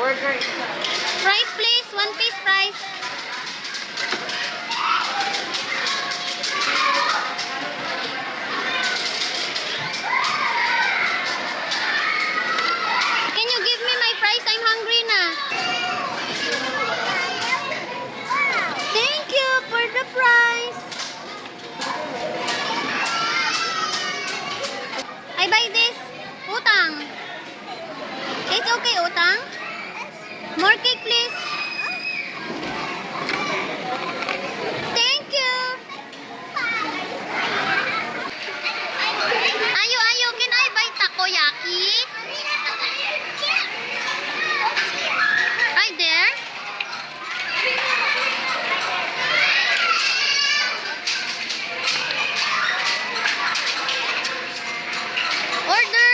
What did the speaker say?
Fries please, 1 piece fries. Can you give me my fries? I'm hungry na. Thank you for the fries. I buy this. Utang. It's okay, utang? More cake, please. Thank you. Ayo, can I buy takoyaki? Right there. Order.